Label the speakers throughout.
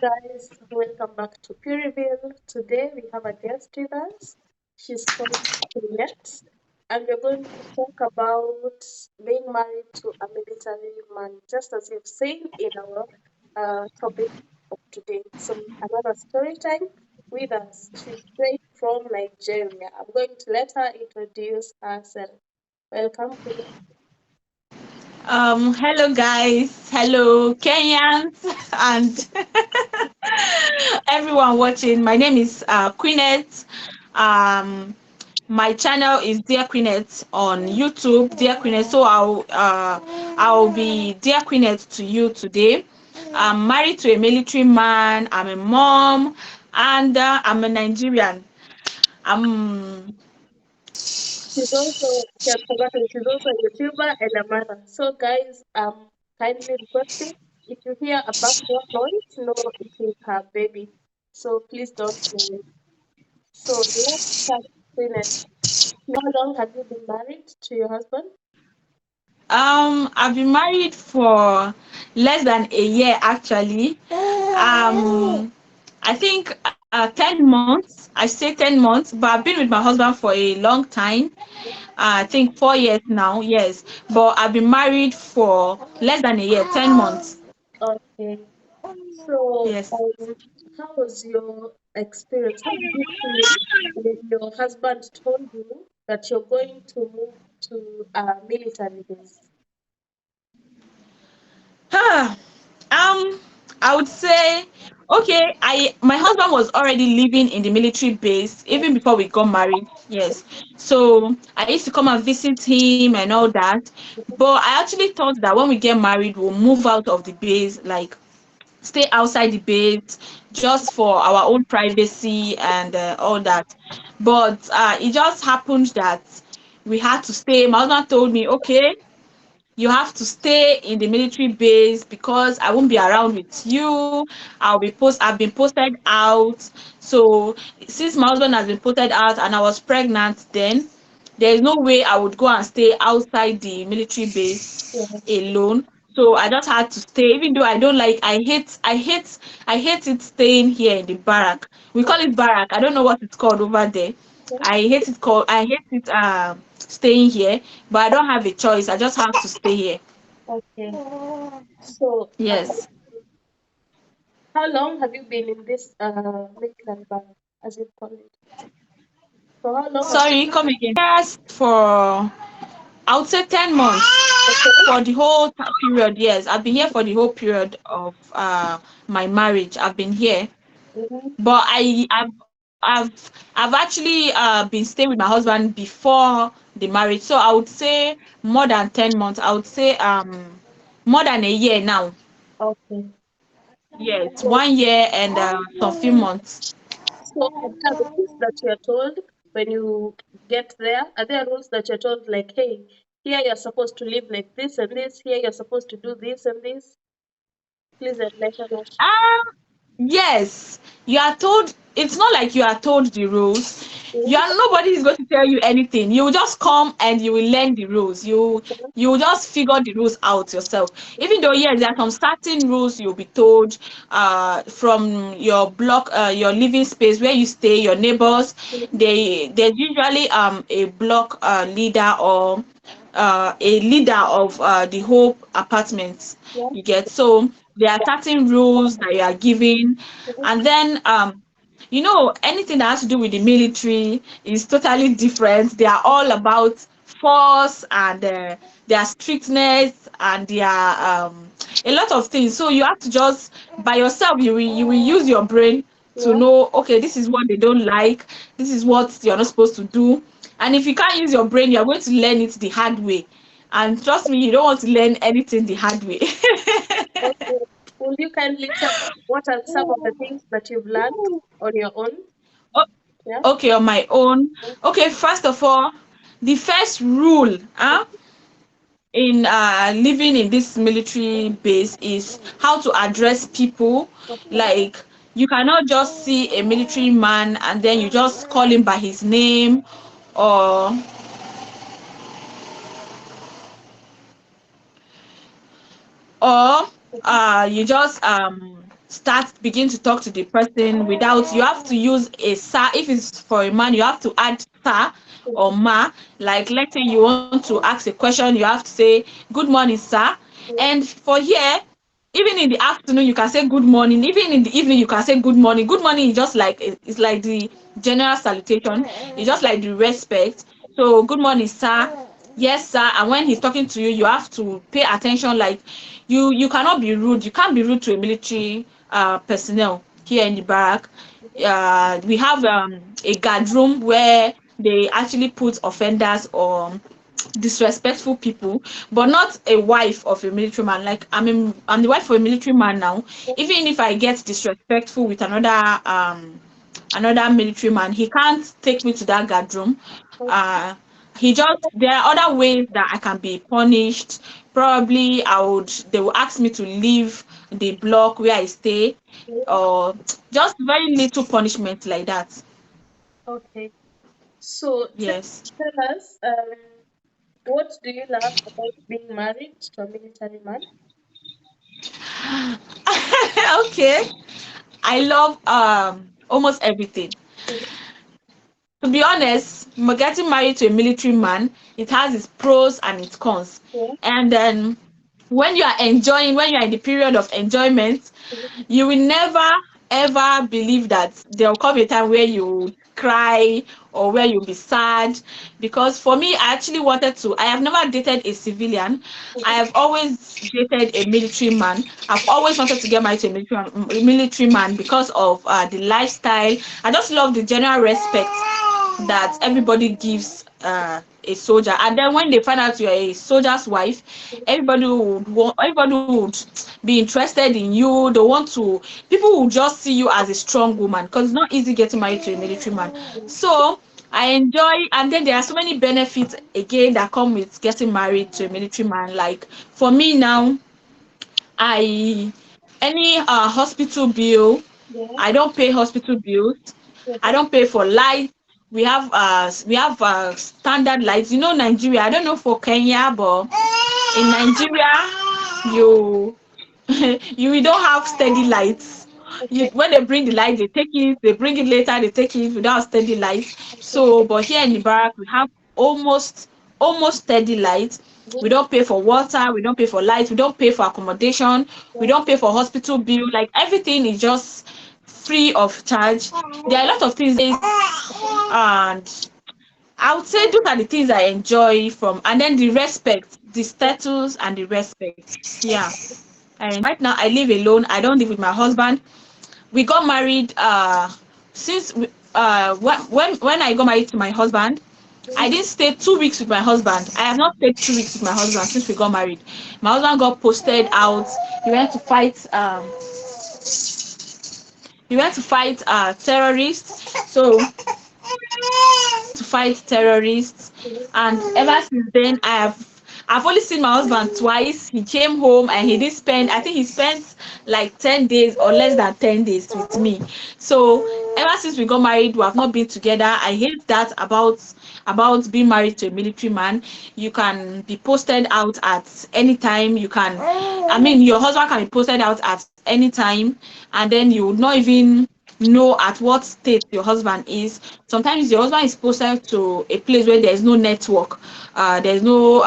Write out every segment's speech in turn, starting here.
Speaker 1: Guys, welcome back to Puriville. Today we have a guest with us. She's called Juliet, and we're going to talk about being married to a military man, just as you've seen in our topic of today. So, another story time with us. She's straight from Nigeria. I'm going to let her introduce herself. Welcome, Juliet.
Speaker 2: Hello guys, hello Kenyans and everyone watching. My name is Queenette. Um, my channel is Dear Queenette on YouTube, Dear Queenette. So I'll be Dear Queenette to you today. I'm married to a military man. I'm a mom, and I'm a Nigerian. Um,
Speaker 1: She's also, she has forgotten, she's also a YouTuber and a mother. So, guys, kindly requesting if you hear a background noise, no, it is her baby. So, please don't worry. So, let's start with it. How long have you been married to your husband?
Speaker 2: I've been married for less than a year actually. I think 10 months. I say 10 months, but I've been with my husband for a long time. I think 4 years now, yes. But I've been married for less than a year, 10 months.
Speaker 1: Okay. So,
Speaker 2: Yes.
Speaker 1: how was your experience? How did you feel when your husband told you that you're going to move to a military base?
Speaker 2: Ah, um, I would say, okay, my husband was already living in the military base even before we got married. Yes, so I used to come and visit him and all that. But I actually thought that when we get married, we'll move out of the base, like stay outside the base, just for our own privacy and all that. But it just happened that we had to stay. My husband told me, okay, you have to stay in the military base because I won't be around with you. I've been posted out. So since my husband has been posted out and I was pregnant then, there is no way I would go and stay outside the military base
Speaker 1: Yeah.
Speaker 2: alone. So I just had to stay, even though I don't like I hate it staying here in the barrack. We call it barrack. I don't know what it's called over there. I hate it staying here, but I don't have a choice. I just have to stay here.
Speaker 1: Okay. So,
Speaker 2: Yes.
Speaker 1: how long have you been in this military bar, as you call it? For how long have
Speaker 2: Sorry, come again. Yes, for I would say 10 months
Speaker 1: okay?
Speaker 2: for the whole period. Yes, I've been here for the whole period of my marriage. I've been here,
Speaker 1: Mm-hmm.
Speaker 2: but I've actually been staying with my husband before the marriage. So I would say more than 10 months. I would say more than a year now.
Speaker 1: Okay.
Speaker 2: Yes,
Speaker 1: So,
Speaker 2: 1 year and some few months.
Speaker 1: are there rules that you're told when you get there? Are there rules that you're told like, hey, here you're supposed to live like this and this, here you're supposed to do this and this? Please enlighten us.
Speaker 2: Yes, you are told. It's not like you are told the rules. Nobody is going to tell you anything. You will just come and you will learn the rules. You will just figure the rules out yourself. Even though yes, there are some certain rules you'll be told from your block, your living space where you stay, your neighbors. There's usually a block leader or a leader of the whole apartment.
Speaker 1: Yeah.
Speaker 2: You get, so there are certain rules that you are given, and then anything that has to do with the military is totally different. They are all about force and their strictness and their a lot of things. So you have to just by yourself you will use your brain to
Speaker 1: Yeah.
Speaker 2: know, okay, this is what they don't like, this is what you're not supposed to do. And if you can't use your brain, you're going to learn it the hard way. And trust me, you don't want to learn anything the hard way.
Speaker 1: Okay. Will you kindly tell us what are some of the things that you've learned on your own?
Speaker 2: O-
Speaker 1: Yeah.
Speaker 2: okay, on my own. Okay, first of all, the first rule in living in this military base is how to address people.
Speaker 1: Okay.
Speaker 2: Like, you cannot just see a military man and then you just call him by his name, or or you just begin to talk to the person without, you have to use a sir. If it's for a man, you have to add sir or ma. Like, let's say you want to ask a question, you have to say good morning, sir. And for here, even in the afternoon you can say good morning, even in the evening you can say good morning. Good morning is just like, it's like the general salutation, it's just like the respect. So good morning, sir. Yes, sir. And when he's talking to you, you have to pay attention. Like, you cannot be rude. You can't be rude to a military personnel here in the barrack. We have a guard room where they actually put offenders or disrespectful people, but not a wife of a military man. Like, I'm the wife of a military man now. Even if I get disrespectful with another military man, he can't take me to that guard room. Uh, he just, there are other ways that I can be punished. Probably they will ask me to leave the block where I stay, or just very little punishment like that.
Speaker 1: Okay. So
Speaker 2: Yes.
Speaker 1: tell us, what do you love about being married to a military man?
Speaker 2: Okay. I love almost everything. To be honest, getting married to a military man, it has its pros and its cons.
Speaker 1: Yeah.
Speaker 2: And then when you're in the period of enjoyment, you will never ever believe that there will come a time where you cry or where you'll be sad. Because for me, I have never dated a civilian. I have always dated a military man. I've always wanted to get married to a military man because of the lifestyle. I just love the general respect that everybody gives a soldier. And then when they find out you're a soldier's wife, everybody would be interested in you. They want to People will just see you as a strong woman, because it's not easy getting married to a military man. So I enjoy, and then there are so many benefits again that come with getting married to a military man. Like, for me now, I any hospital bill,
Speaker 1: Yeah.
Speaker 2: I don't pay hospital bills. I don't pay for lights. We have standard lights. Nigeria. I don't know for Kenya, but in Nigeria, you you don't have steady lights.
Speaker 1: Okay.
Speaker 2: When they bring the light, they take it. They bring it later. They take it without steady lights. So, but here in the barrack, we have almost steady lights. We don't pay for water. We don't pay for lights. We don't pay for accommodation. We don't pay for hospital bill. Like, everything is just free of charge. There are a lot of things, and I would say those are the things I enjoy from, and then the respect, the status, and the respect. Yeah. And right now I live alone. I don't live with my husband. We got married since when I got married to my husband. I didn't stay 2 weeks with my husband. I have not stayed 2 weeks with my husband since we got married. My husband got posted out. He went to fight terrorists. So, to fight terrorists, and ever since then I've only seen my husband twice. He came home and he did spend I think he spent like 10 days or less than 10 days with me. So ever since we got married, we have not been together. I hate that about being married to a military man. You can be posted out at any time. Your husband can be posted out at any time, and then you would not even know at what state your husband is. Sometimes your husband is posted to a place where there is no network, there's no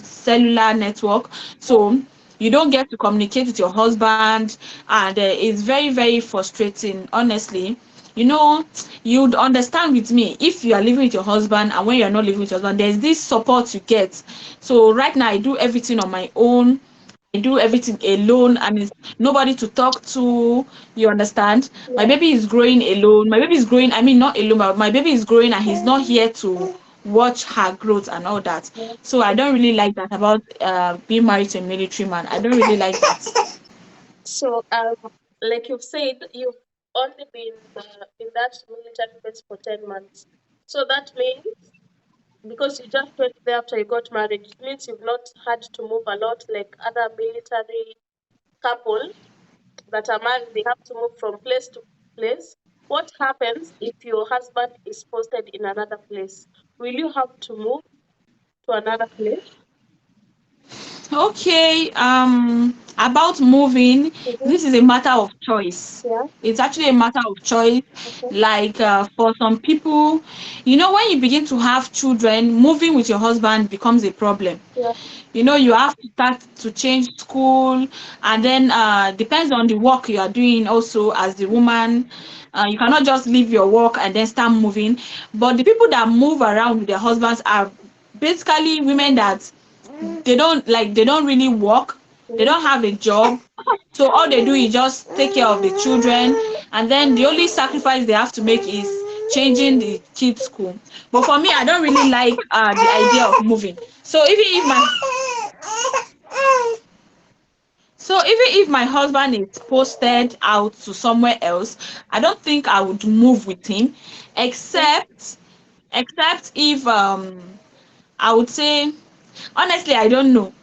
Speaker 2: cellular network, so you don't get to communicate with your husband, and it's very, very frustrating, honestly. You'd understand with me if you are living with your husband, and when you're not living with your husband, there's this support you get. So right now I do everything on my own. I do everything alone, and it's nobody to talk to. You understand? My
Speaker 1: Yeah.
Speaker 2: baby is growing alone. My baby is growing, I mean, not alone, but my baby is growing, and he's not here to watch her growth and all that. So I don't really like that about being married to a military man. I don't really like that.
Speaker 1: So, like you've said, you've only been in that military base for 10 months. So that means, because you just went there after you got married, it means you've not had to move a lot like other military couple that are married. They have to move from place to place. What happens if your husband is posted in another place? Will you have to move to another place?
Speaker 2: Okay, about moving,
Speaker 1: Mm-hmm.
Speaker 2: this is a matter of choice.
Speaker 1: Yeah.
Speaker 2: It's actually a matter of choice.
Speaker 1: Okay.
Speaker 2: Like for some people, you know, when you begin to have children, moving with your husband becomes a problem.
Speaker 1: Yeah.
Speaker 2: You know, you have to start to change school, and then depends on the work you are doing also as the woman. You cannot just leave your work and then start moving. But the people that move around with their husbands are basically women that they don't really work, they
Speaker 1: Mm-hmm.
Speaker 2: don't have a job, so all they do is just take care of the children, and then the only sacrifice they have to make is changing the kids school. But for me, I don't really like the idea of moving. So even if my husband is posted out to somewhere else, I don't think I would move with him, except if I would say, honestly, I don't know.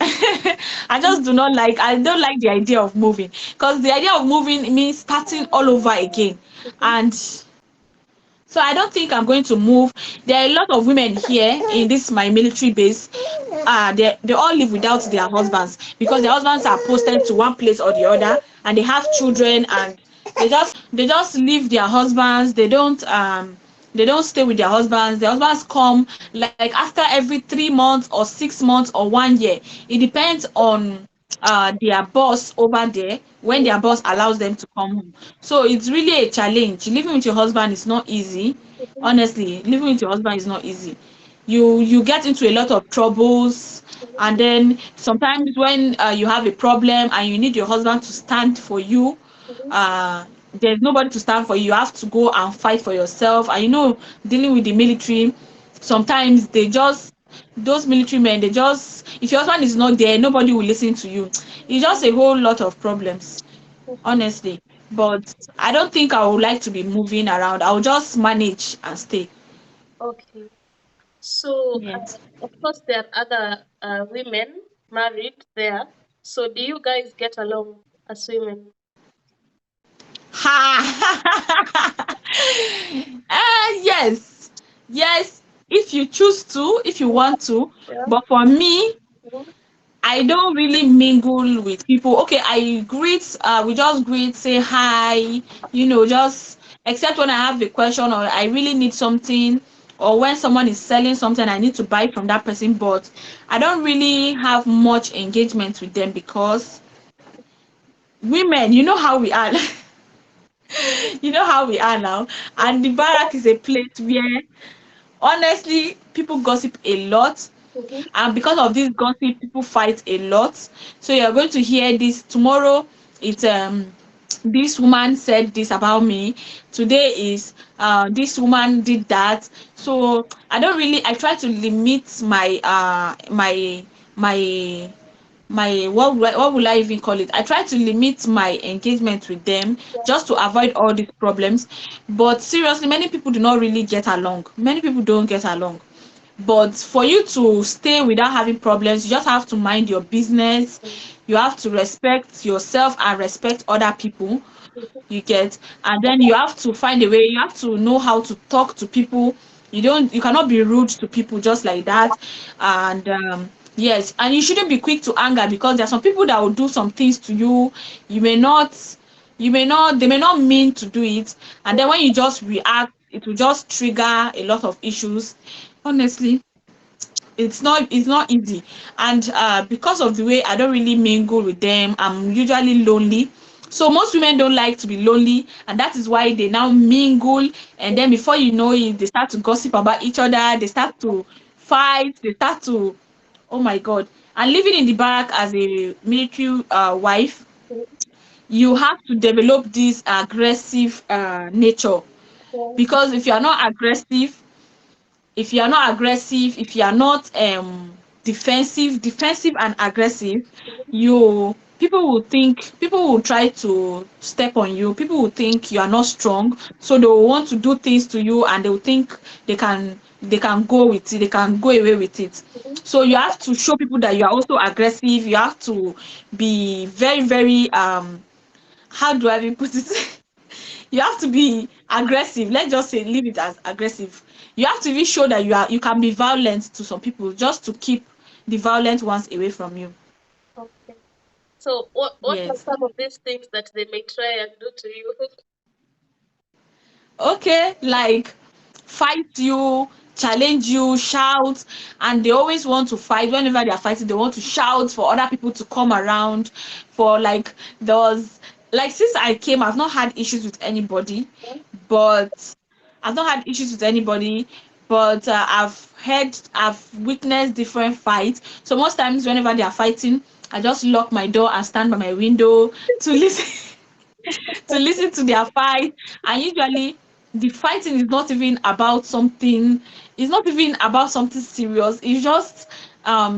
Speaker 2: I don't like the idea of moving, because the idea of moving means starting all over again.
Speaker 1: Mm-hmm.
Speaker 2: And so I don't think I'm going to move. There are a lot of women here in this my military base. They all live without their husbands because their husbands are posted to one place or the other, and they have children, and they just leave their husbands. They don't stay with their husbands. Their husbands come like after every 3 months or 6 months or 1 year. It depends on their boss over there, when their boss allows them to come home. So it's really a challenge. Living with your husband is not easy.
Speaker 1: Mm-hmm.
Speaker 2: Honestly, living with your husband is not easy. You get into a lot of troubles, and then sometimes when you have a problem and you need your husband to stand for you,
Speaker 1: Mm-hmm.
Speaker 2: uh there's nobody to stand for you. You have to go and fight for yourself. And dealing with the military, sometimes those military men, they just, if your husband is not there, nobody will listen to you. It's just a whole lot of problems,
Speaker 1: Mm-hmm.
Speaker 2: honestly. But I don't think I would like to be moving around. I'll just manage and stay.
Speaker 1: Okay. So,
Speaker 2: Yes.
Speaker 1: of course, there are other women married there. So, do you guys get along as women?
Speaker 2: Ha! Yes. Yes. If you choose to, if you want to.
Speaker 1: Yeah.
Speaker 2: But for me,
Speaker 1: Mhm.
Speaker 2: I don't really mingle with people. Okay, we just greet, say hi, just except when I have a question or I really need something, or when someone is selling something I need to buy from that person. But I don't really have much engagement with them because women, you know how we are. You know how we are now.
Speaker 1: Yeah.
Speaker 2: And the barrack is a place where honestly people gossip a lot,
Speaker 1: Mhm.
Speaker 2: and because of this gossip people fight a lot. So you're going to hear this tomorrow. It's this woman said this about me. Today is this woman did that. So I try to limit my what will I even call it? I try to limit my engagement with them just to avoid all these problems. But seriously, many people do not really get along. Many people don't get along. But for you to stay without having problems, you just have to mind your business. You have to respect yourself and respect other people.
Speaker 1: Mhm.
Speaker 2: You get, and then you have to find a way. You have to know how to talk to people. You cannot be rude to people just like that. And yes, and you shouldn't be quick to anger, because there are some people that will do some things to you. You may not, they may not mean to do it, and then when you just react, it will just trigger a lot of issues. Honestly, it's not easy. And because of the way I don't really mingle with them, I'm usually lonely. So most women don't like to be lonely, and that is why they now mingle, and then before you know it, they start to gossip about each other, they start to fight, they start to, oh my god. And living in the barrack as a military wife,
Speaker 1: Mhm.
Speaker 2: you have to develop this aggressive nature,
Speaker 1: Yeah.
Speaker 2: because if you are not defensive and aggressive, you people will try to step on you. People will think you are not strong, so they will want to do things to you, and they will think they can go with it, they can go away with it.
Speaker 1: Mhm.
Speaker 2: So you have to show people that you are also aggressive. You have to be very, very how do I even put it? You have to be aggressive. Let's just say leave it as aggressive. You have to even show that you can be violent to some people just to keep the violent ones away from you.
Speaker 1: So what are
Speaker 2: Yes.
Speaker 1: some of these things that they may try and do to you?
Speaker 2: Okay, like fight you, challenge you, shout, and they always want to fight. Whenever they are fighting, they want to shout for other people to come around. For like, there was like since I came, I've not had issues with anybody, but I've not had issues with anybody. But I've witnessed different fights. So most times, whenever they are fighting, I just lock my door and stand by my window to listen to listen to their fight. And usually the fighting is not even about something, it's not even about something serious. It's just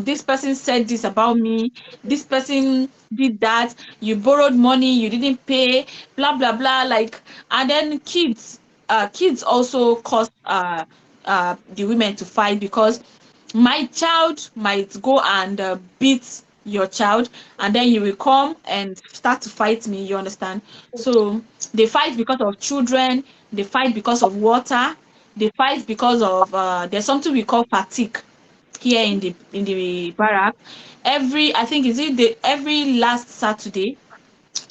Speaker 2: this person said this about me, this person did that, you borrowed money, you didn't pay, blah blah blah. Like, and then kids also cause the women to fight because my child might go and beat your child, and then you will come and start to fight me, you understand? So they fight because of children, they fight because of water, they fight because of there's something we call fatigue here in the barrack. Every, I think, is it the every last Saturday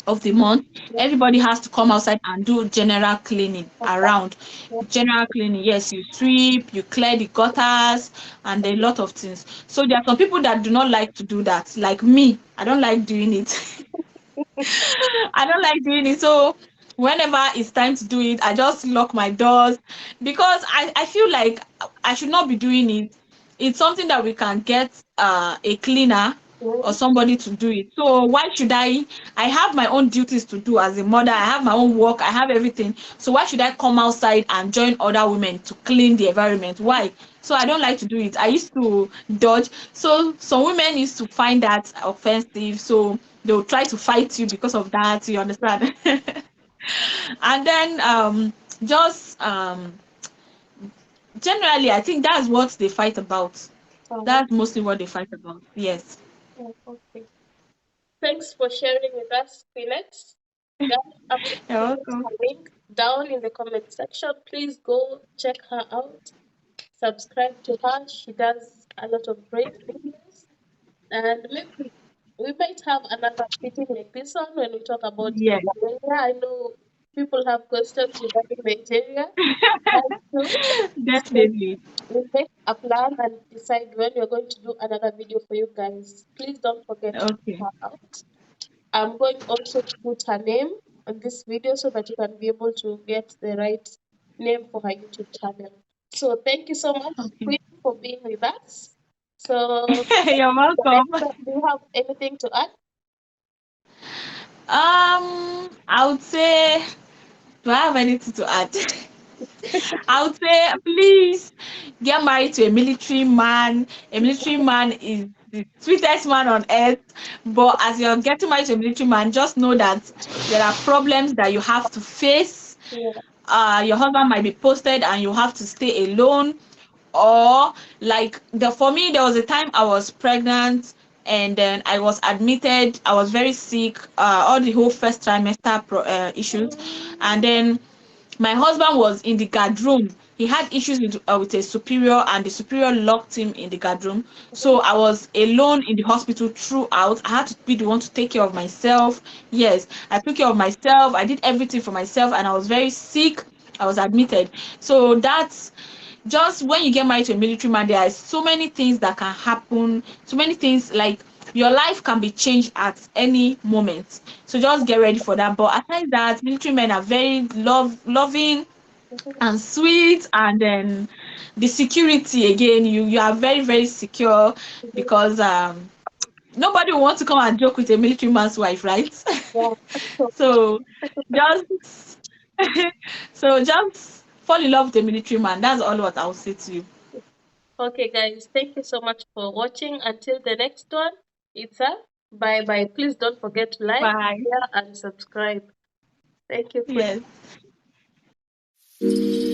Speaker 2: of the month,
Speaker 1: Yeah.
Speaker 2: everybody has to come outside and do general cleaning around.
Speaker 1: Yeah.
Speaker 2: General cleaning, yes, you sweep, you clear the gutters, and a lot of things. So there are some people that do not like to do that. Like me, I don't like doing it. I don't like doing it. So whenever it's time to do it, I just lock my doors because I feel like I should not be doing it. It's something that we can get a cleaner or somebody to do it. So why should I have my own duties to do as a mother, I have my own work, I have everything. So why should I come outside and join other women to clean the environment? Why? So I don't like to do it. I used to dodge. So some women used to find that offensive. So they'll try to fight you because of that. You understand? And then just generally, I think that's what they fight about.
Speaker 1: Oh,
Speaker 2: That's mostly what they fight about. Yes.
Speaker 1: oh, okay. Thanks for sharing with us, Queenette. Guys, I'm going
Speaker 2: You're
Speaker 1: to put
Speaker 2: welcome.
Speaker 1: her link down in the comment section. Please go check her out. Subscribe to her. She does a lot of great videos. And maybe we might have another meeting like this one when we talk about
Speaker 2: Yes.
Speaker 1: Nigeria. I know people have questions regarding Nigeria. Mine too. So
Speaker 2: Definitely.
Speaker 1: we'll make a plan and decide when we're going to do another video for you guys. Please don't forget to check
Speaker 2: Okay.
Speaker 1: her out. I'm going also to put her name on this video so that you can be able to get the right name for her YouTube channel. So thank you so much,
Speaker 2: Okay.
Speaker 1: Queen, for being with us. So
Speaker 2: You're
Speaker 1: the next
Speaker 2: welcome.
Speaker 1: time, do you have anything to add?
Speaker 2: I would say, do I have anything to add? I would say, please get married to a military man. A military man is the sweetest man on earth. But as you're getting married to a military man, just know that there are problems that you have to face.
Speaker 1: Yeah.
Speaker 2: Your husband might be posted and you have to stay alone. Or like for me, there was a time I was pregnant and then I was admitted. I was very sick, all the whole first trimester issues, and then my husband was in the guard room. He had issues with a superior, and the superior locked him in the guard room. So I was alone in the hospital throughout. I had to be the one to take care of myself. Yes, I took care of myself. I did everything for myself, and I was very sick. I was admitted. So that's just when you get married to a military man, there are so many things that can happen. So many things, like your life can be changed at any moment. So just get ready for that. But aside that, military men are very loving and sweet, and then the security again, you are very very secure because nobody will want to come and joke with a military man's wife, right?
Speaker 1: Yeah.
Speaker 2: So just so just fall in love with a military man. That's all what I'll say to you.
Speaker 1: Okay, guys, thank you so much for watching. Until the next one, it's a bye bye. Please don't forget to like,
Speaker 2: Bye.
Speaker 1: share, and subscribe. Thank you, Queen.
Speaker 2: Yes.